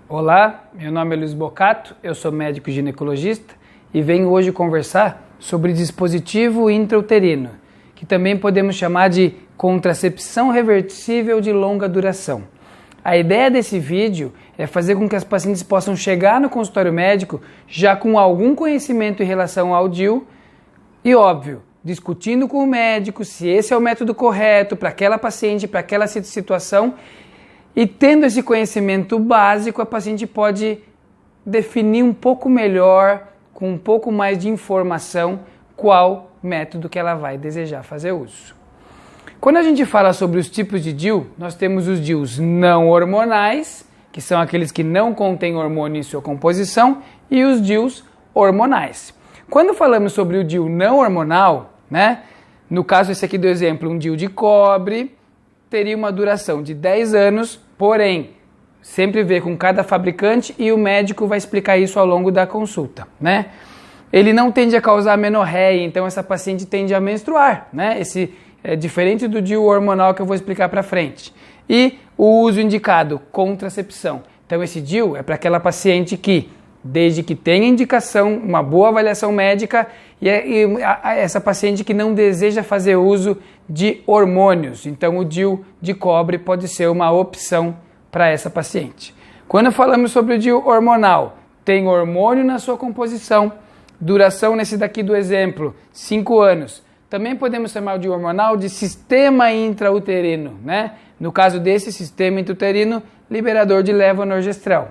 Olá, meu nome é Luiz Bocato, eu sou médico ginecologista e venho hoje conversar sobre dispositivo intrauterino, que também podemos chamar de contracepção reversível de longa duração. A ideia desse vídeo é fazer com que as pacientes possam chegar no consultório médico já com algum conhecimento em relação ao DIU e, óbvio, discutindo com o médico se esse é o método correto para aquela paciente, para aquela situação. E tendo esse conhecimento básico, a paciente pode definir um pouco melhor, com um pouco mais de informação, qual método que ela vai desejar fazer uso. Quando a gente fala sobre os tipos de DIU, nós temos os DIUs não hormonais, que são aqueles que não contêm hormônio em sua composição, e os DIUs hormonais. Quando falamos sobre o DIU não hormonal, no caso esse aqui do exemplo, um DIU de cobre, teria uma duração de 10 anos, porém, sempre vê com cada fabricante e o médico vai explicar isso ao longo da consulta, Ele não tende a causar amenorreia, então essa paciente tende a menstruar, Esse é diferente do DIU hormonal que eu vou explicar para frente. E o uso indicado, contracepção. Então esse DIU é para aquela paciente que, desde que tenha indicação, uma boa avaliação médica, e essa paciente que não deseja fazer uso de hormônios. Então o DIU de cobre pode ser uma opção para essa paciente. Quando falamos sobre o DIU hormonal, tem hormônio na sua composição, duração nesse daqui do exemplo, 5 anos. Também podemos chamar o DIU hormonal de sistema intrauterino, No caso desse sistema intrauterino, liberador de levonorgestrel.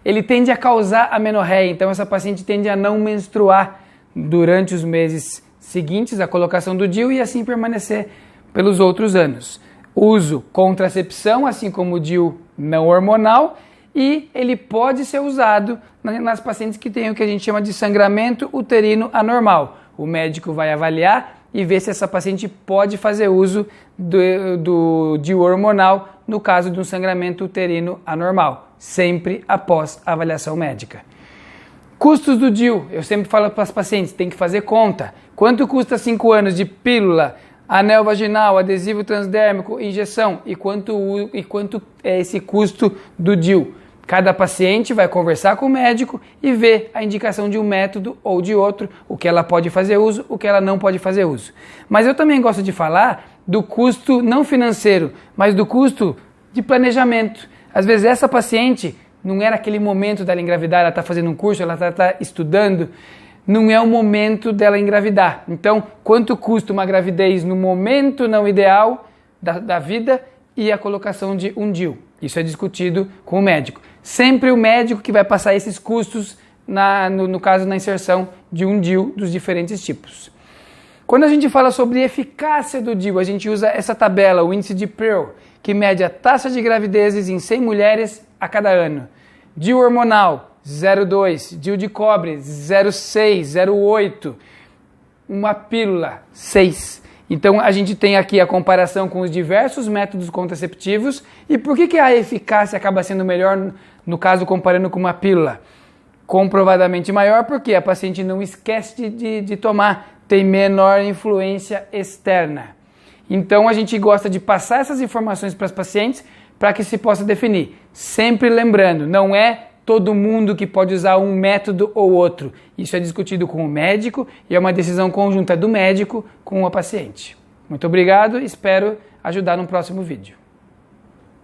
Ele tende a causar amenorreia, então essa paciente tende a não menstruar durante os meses seguintes à colocação do DIU e assim permanecer pelos outros anos. Uso contracepção, assim como o DIU não hormonal, e ele pode ser usado nas pacientes que têm o que a gente chama de sangramento uterino anormal. O médico vai avaliar e ver se essa paciente pode fazer uso do DIU hormonal no caso de um sangramento uterino anormal, sempre após a avaliação médica. Custos do DIU, eu sempre falo para as pacientes, tem que fazer conta. Quanto custa 5 anos de pílula, anel vaginal, adesivo transdérmico, injeção e quanto é esse custo do DIU? Cada paciente vai conversar com o médico e ver a indicação de um método ou de outro, o que ela pode fazer uso, o que ela não pode fazer uso. Mas eu também gosto de falar do custo não financeiro, mas do custo de planejamento. Às vezes essa paciente não era aquele momento dela engravidar, ela está fazendo um curso, ela está estudando, não é o momento dela engravidar. Então, quanto custa uma gravidez no momento não ideal da vida e a colocação de um DIU? Isso é discutido com o médico. Sempre o médico que vai passar esses custos, no caso na inserção de um DIU dos diferentes tipos. Quando a gente fala sobre eficácia do DIU, a gente usa essa tabela, o índice de Pearl, que mede a taxa de gravidezes em 100 mulheres a cada ano. DIU hormonal, 0,2. DIU de cobre, 0,6, 0,8. Uma pílula, 6. Então a gente tem aqui a comparação com os diversos métodos contraceptivos. E por que a eficácia acaba sendo melhor no caso comparando com uma pílula? Comprovadamente maior porque a paciente não esquece de tomar, tem menor influência externa. Então a gente gosta de passar essas informações para as pacientes para que se possa definir. Sempre lembrando, não é todo mundo que pode usar um método ou outro. Isso é discutido com o médico e é uma decisão conjunta do médico com a paciente. Muito obrigado, espero ajudar no próximo vídeo.